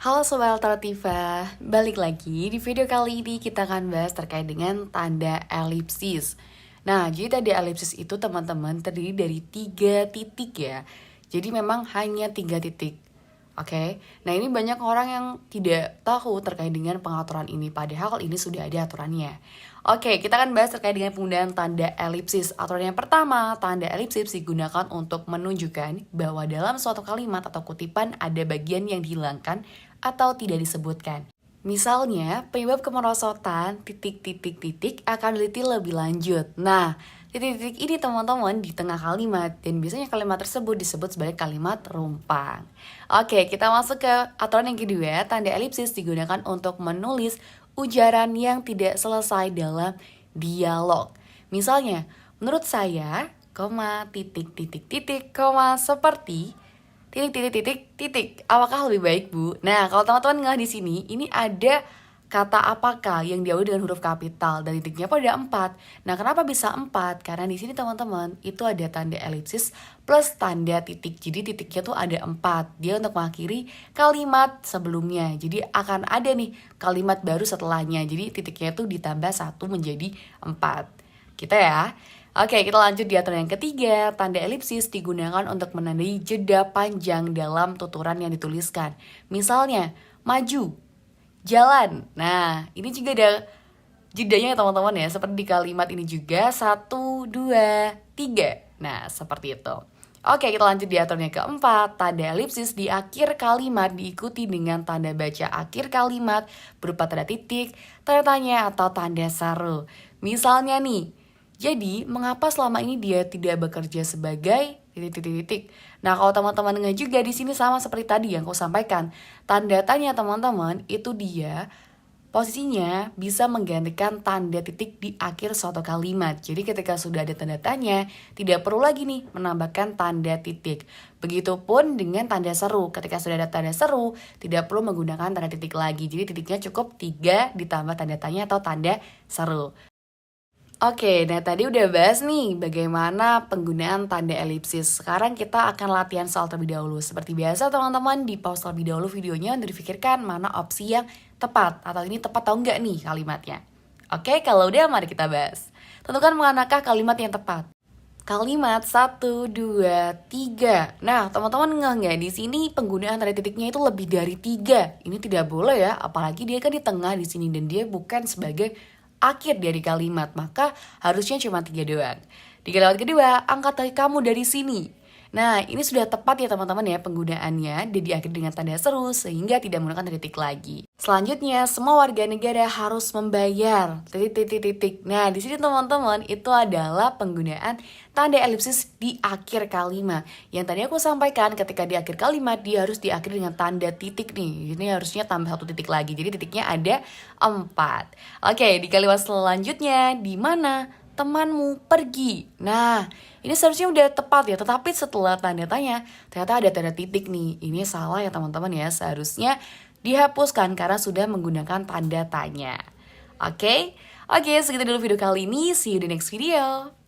Halo Sobat Alternativa, balik lagi. Di video kali ini kita akan bahas terkait dengan tanda elipsis. Nah, jadi tanda elipsis itu teman-teman terdiri dari 3 titik ya. Jadi memang hanya 3 titik. Oke, nah ini banyak orang yang tidak tahu terkait dengan pengaturan ini, padahal ini sudah ada aturannya. Oke, kita akan bahas terkait dengan penggunaan tanda elipsis. Aturan yang pertama, tanda elipsis digunakan untuk menunjukkan bahwa dalam suatu kalimat atau kutipan ada bagian yang dihilangkan atau tidak disebutkan. Misalnya, penyebab kemerosotan titik-titik-titik akan diteliti lebih lanjut. Nah, titik-titik ini teman-teman di tengah kalimat, dan biasanya kalimat tersebut disebut sebagai kalimat rumpang. Oke, kita masuk ke aturan yang kedua. Tanda elipsis digunakan untuk menulis ujaran yang tidak selesai dalam dialog. Misalnya, menurut saya, titik-titik-titik, seperti titik. Apakah lebih baik, Bu? Nah, kalau teman-teman ngeh di sini, ini ada kata apakah yang diawali dengan huruf kapital dan titiknya pun ada 4. Nah, kenapa bisa 4? Karena di sini teman-teman itu ada tanda elipsis plus tanda titik. Jadi titiknya tuh ada 4. Dia untuk mengakhiri kalimat sebelumnya. Jadi akan ada nih kalimat baru setelahnya. Jadi titiknya tuh ditambah 1 menjadi 4. Kita ya. Oke, kita lanjut di aturan yang ketiga. Tanda elipsis digunakan untuk menandai jeda panjang dalam tuturan yang dituliskan. Misalnya, maju, jalan. Nah, ini juga ada jedanya ya teman-teman ya. Seperti di kalimat ini juga, 1, 2, 3. Nah, seperti itu. Oke, kita lanjut di aturan yang keempat. Tanda elipsis di akhir kalimat diikuti dengan tanda baca akhir kalimat berupa tanda titik, tanda tanya, atau tanda seru. Misalnya nih, jadi, mengapa selama ini dia tidak bekerja sebagai titik-titik? Nah, kalau teman-teman dengar juga di sini sama seperti tadi yang aku sampaikan. Tanda tanya teman-teman itu dia posisinya bisa menggantikan tanda titik di akhir suatu kalimat. Jadi ketika sudah ada tanda tanya, tidak perlu lagi nih menambahkan tanda titik. Begitupun dengan tanda seru. Ketika sudah ada tanda seru, tidak perlu menggunakan tanda titik lagi. Jadi titiknya cukup 3 ditambah tanda tanya atau tanda seru. Oke, nah tadi udah bahas nih bagaimana penggunaan tanda elipsis. Sekarang kita akan latihan soal terlebih dahulu. Seperti biasa teman-teman, di pause terlebih dahulu videonya untuk difikirkan mana opsi yang tepat. Atau ini tepat atau enggak nih kalimatnya. Oke, kalau udah mari kita bahas. Tentukan manakah kalimat yang tepat. Kalimat 1, 2, 3. Nah, teman-teman nggak di sini penggunaan tanda titiknya itu lebih dari 3. Ini tidak boleh ya, apalagi dia kan di tengah di sini dan dia bukan sebagai akhir dari kalimat, maka harusnya cuma 3 doang. Di kalimat kedua, angkat kaki kamu dari sini. Nah, ini sudah tepat ya teman-teman ya penggunaannya, dan diakhiri dengan tanda seru sehingga tidak menggunakan tanda titik lagi. Selanjutnya, semua warga negara harus membayar titik. Nah, di sini teman-teman itu adalah penggunaan tanda elipsis di akhir kalimat. Yang tadi aku sampaikan ketika di akhir kalimat dia harus diakhiri dengan tanda titik nih. Ini harusnya tambah 1 titik lagi. Jadi titiknya ada 4. Oke, di kalimat selanjutnya di mana temanmu pergi. Nah, ini seharusnya udah tepat ya, tetapi setelah tanda tanya, ternyata ada tanda titik nih. Ini salah ya teman-teman ya, seharusnya dihapuskan karena sudah menggunakan tanda tanya. Oke, segitu dulu video kali ini. See you di next video.